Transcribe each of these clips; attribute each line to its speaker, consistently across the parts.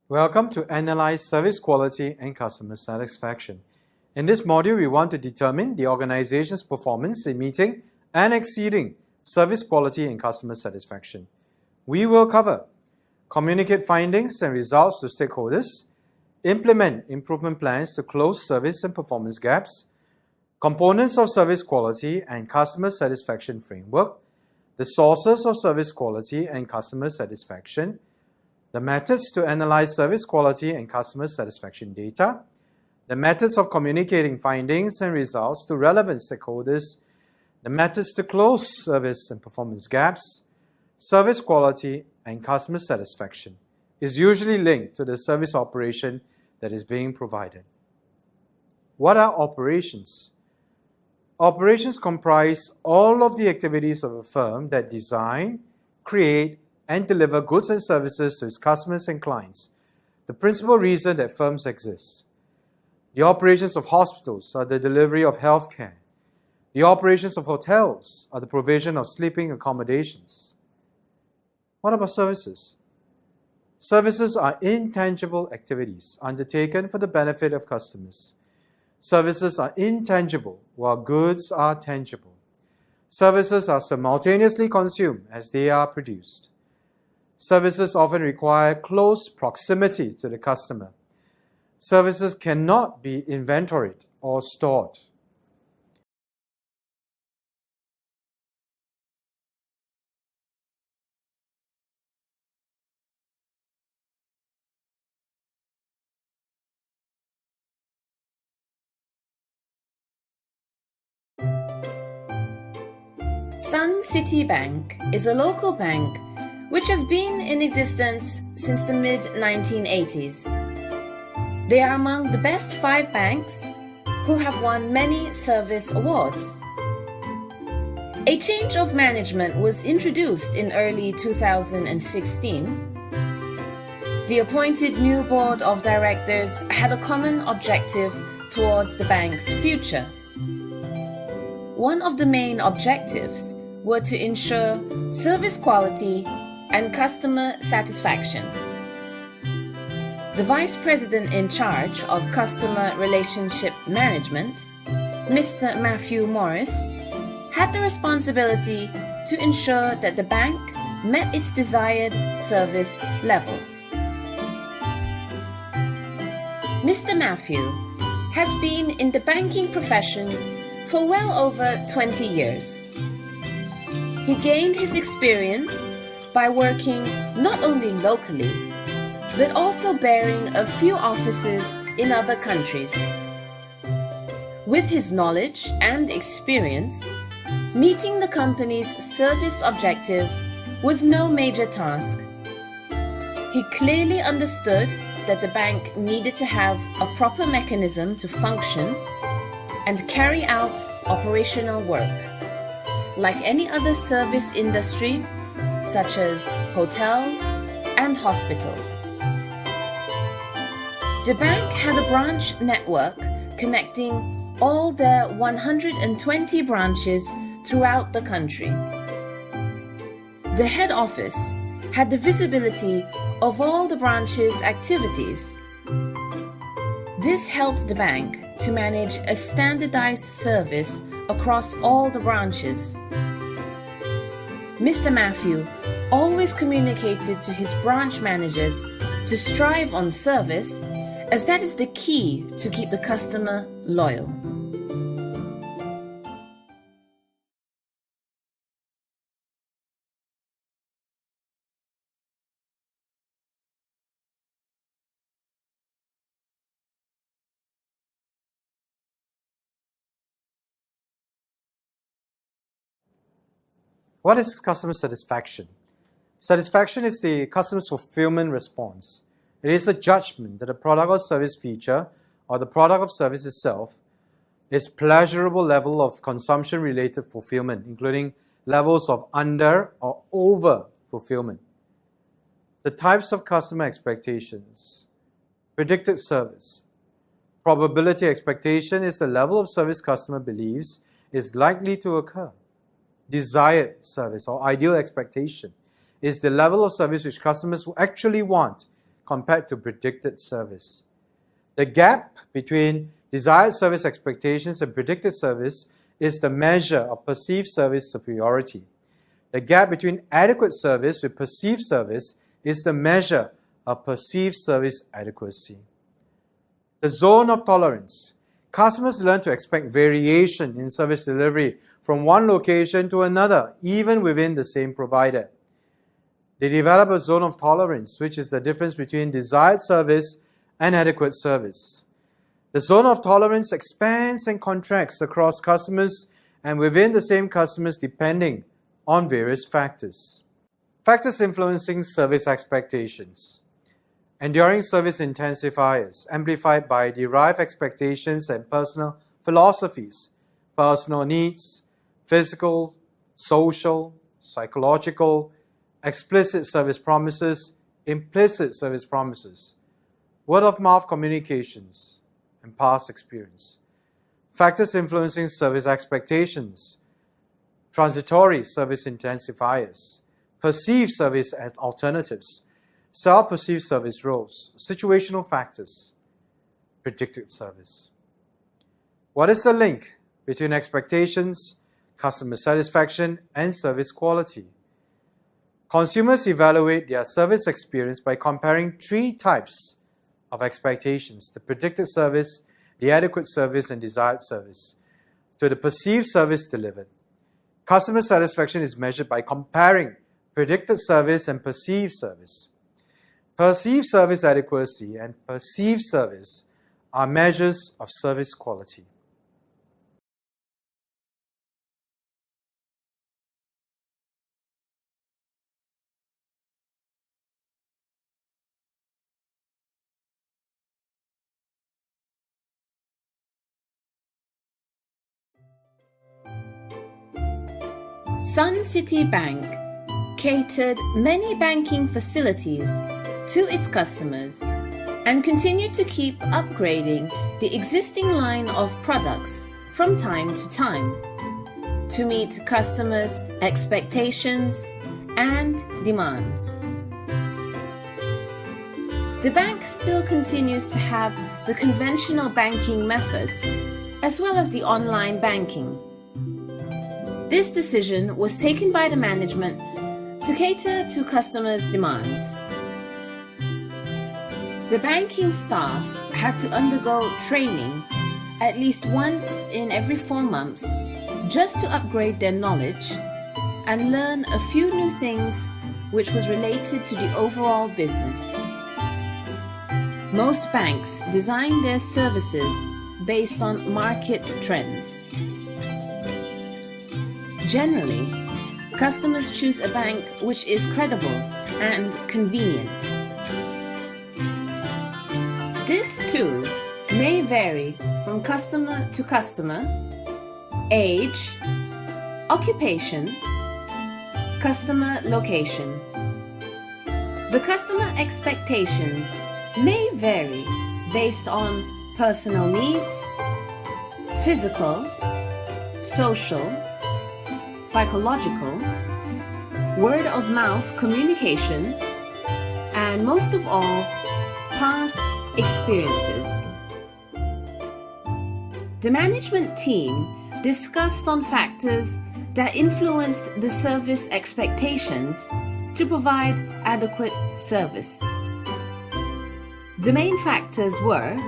Speaker 1: Welcome to Analyze Service Quality and Customer Satisfaction. In this module, we want to determine the organization's performance in meeting and exceeding service quality and customer satisfaction. We will cover communicate findings and results to stakeholders, implement improvement plans to close service and performance gaps, components of service quality and customer satisfaction framework, the sources of service quality and customer satisfaction, the methods to analyze service quality and customer satisfaction data, the methods of communicating findings and results to relevant stakeholders, the methods to close service and performance gaps. Service quality and customer satisfaction is usually linked to the service operation that is being provided. What are operations? Operations comprise all of the activities of a firm that design, create, and deliver goods and services to its customers and clients, the principal reason that firms exist. The operations of hospitals are the delivery of health care. The operations of hotels are the provision of sleeping accommodations. What about services? Services are intangible activities undertaken for the benefit of customers. Services are intangible while goods are tangible. Services are simultaneously consumed as they are produced. Services often require close proximity to the customer. Services cannot be inventoried or stored.
Speaker 2: Sun City Bank is a local bank which has been in existence since the mid-1980s. They are among the best 5 banks who have won many service awards. A change of management was introduced in early 2016. The appointed new board of directors had a common objective towards the bank's future. One of the main objectives were to ensure service quality and customer satisfaction. The Vice President in charge of Customer Relationship Management, Mr. Matthew Morris, had the responsibility to ensure that the bank met its desired service level. Mr. Matthew has been in the banking profession for well over 20 years. He gained his experience by working not only locally, but also bearing a few offices in other countries. With his knowledge and experience, meeting the company's service objective was no major task. He clearly understood that the bank needed to have a proper mechanism to function and carry out operational work. Like any other service industry, such as hotels and hospitals. The bank had a branch network connecting all their 120 branches throughout the country. The head office had the visibility of all the branches' activities. This helped the bank to manage a standardized service across all the branches. Mr. Matthew always communicated to his branch managers to strive on service, as that is the key to keep the customer loyal.
Speaker 1: What is customer satisfaction? Satisfaction is the customer's fulfillment response. It is a judgment that a product or service feature or the product or service itself is pleasurable level of consumption-related fulfillment, including levels of under or over fulfillment. The types of customer expectations. Predicted service. Probability expectation is the level of service customer believes is likely to occur. Desired service or ideal expectation is the level of service which customers actually want compared to predicted service. The gap between desired service expectations and predicted service is the measure of perceived service superiority. The gap between adequate service with perceived service is the measure of perceived service adequacy. The zone of tolerance. Customers learn to expect variation in service delivery from one location to another, even within the same provider. They develop a zone of tolerance, which is the difference between desired service and adequate service. The zone of tolerance expands and contracts across customers and within the same customers depending on various factors. Factors influencing service expectations. Enduring service intensifiers, amplified by derived expectations and personal philosophies, personal needs, physical, social, psychological, explicit service promises, implicit service promises, word-of-mouth communications, and past experience. Factors influencing service expectations, transitory service intensifiers, perceived service alternatives, self-perceived service roles, situational factors, predicted service. What is the link between expectations, customer satisfaction, and service quality? Consumers evaluate their service experience by comparing three types of expectations: the predicted service, the adequate service, and desired service, to the perceived service delivered. Customer satisfaction is measured by comparing predicted service and perceived service. Perceived service adequacy and perceived service are measures of service quality.
Speaker 2: Sun City Bank catered many banking facilities to its customers and continued to keep upgrading the existing line of products from time to time to meet customers' expectations and demands. The bank still continues to have the conventional banking methods as well as the online banking. This decision was taken by the management to cater to customers' demands. The banking staff had to undergo training at least once in every 4 months just to upgrade their knowledge and learn a few new things which was related to the overall business. Most banks design their services based on market trends. Generally, customers choose a bank which is credible and convenient. This too may vary from customer to customer, age, occupation, customer location. The customer expectations may vary based on personal needs, physical, social, psychological, word-of-mouth communication, and most of all, past experiences. The management team discussed on factors that influenced the service expectations to provide adequate service. The main factors were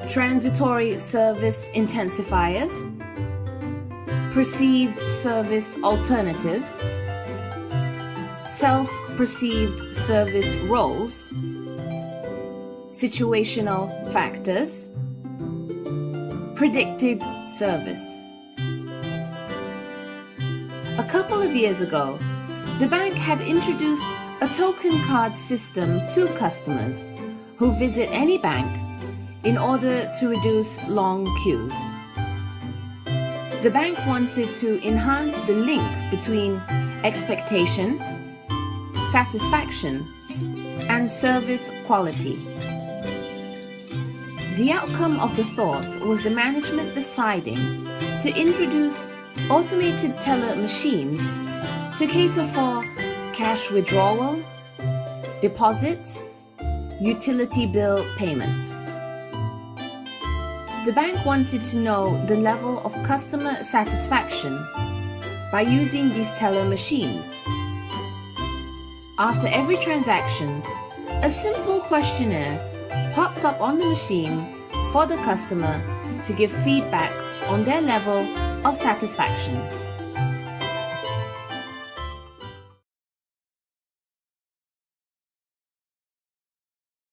Speaker 2: transitory service intensifiers, perceived service alternatives, self-perceived service roles, situational factors, predicted service. A couple of years ago, the bank had introduced a token card system to customers who visit any bank in order to reduce long queues. The bank wanted to enhance the link between expectation, satisfaction, and service quality. The outcome of the thought was the management deciding to introduce automated teller machines to cater for cash withdrawal, deposits, utility bill payments. The bank wanted to know the level of customer satisfaction by using these teller machines. After every transaction, a simple questionnaire popped up on the machine for the customer to give feedback on their level of satisfaction.